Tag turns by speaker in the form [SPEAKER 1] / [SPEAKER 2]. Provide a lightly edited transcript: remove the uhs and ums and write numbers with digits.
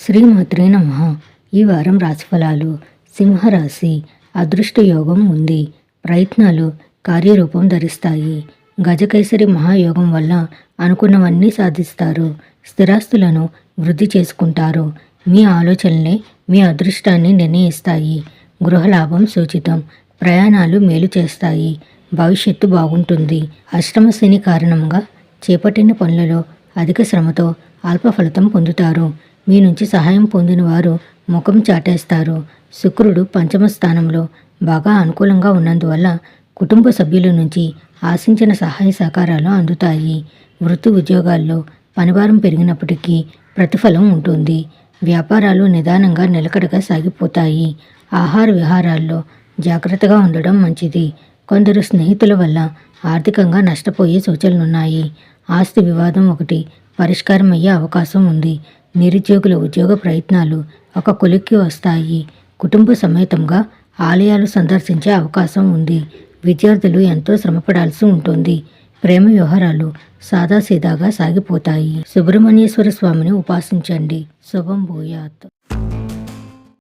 [SPEAKER 1] శ్రీమాత్రే నమః. ఈ వారం రాశిఫలాలు. సింహరాశి. అదృష్ట యోగం ఉంది. ప్రయత్నాలు కార్యరూపం ధరిస్తాయి. గజకేసరి మహాయోగం వల్ల అనుకున్నవన్నీ సాధిస్తారు. స్థిరాస్తులను వృద్ధి చేసుకుంటారు. మీ ఆలోచనలే మీ అదృష్టాన్ని నిర్ణయిస్తాయి. గృహలాభం సూచితం. ప్రయాణాలు మేలు చేస్తాయి. భవిష్యత్తు బాగుంటుంది. అష్టమ శని కారణంగా చేపట్టిన పనులలో అధిక శ్రమతో అల్ప ఫలితం పొందుతారు. మీ నుంచి సహాయం పొందిన వారు ముఖం చాటేస్తారు. శుక్రుడు పంచమ స్థానంలో బాగా అనుకూలంగా ఉన్నందువల్ల కుటుంబ సభ్యుల నుంచి ఆశించిన సహాయ సహకారాలు అందుతాయి. వృత్తి ఉద్యోగాల్లో పనిభారం పెరిగినప్పటికీ ప్రతిఫలం ఉంటుంది. వ్యాపారాలు నిదానంగా నిలకడగా సాగిపోతాయి. ఆహార విహారాల్లో జాగ్రత్తగా ఉండడం మంచిది. కొందరు స్నేహితుల వల్ల ఆర్థికంగా నష్టపోయే సూచనలున్నాయి. ఆస్తి వివాదం ఒకటి పరిష్కారం అయ్యే అవకాశం ఉంది. నిరుద్యోగుల ఉద్యోగ ప్రయత్నాలు ఒక కొలిక్కి వస్తాయి. కుటుంబ సమేతంగా ఆలయాలు సందర్శించే అవకాశం ఉంది. విద్యార్థులు ఎంతో శ్రమపడాల్సి ఉంటుంది. ప్రేమ వ్యవహారాలు సాదాసీదాగా సాగిపోతాయి. సుబ్రహ్మణ్యేశ్వర స్వామిని ఉపాసించండి. శుభం భూయాత్.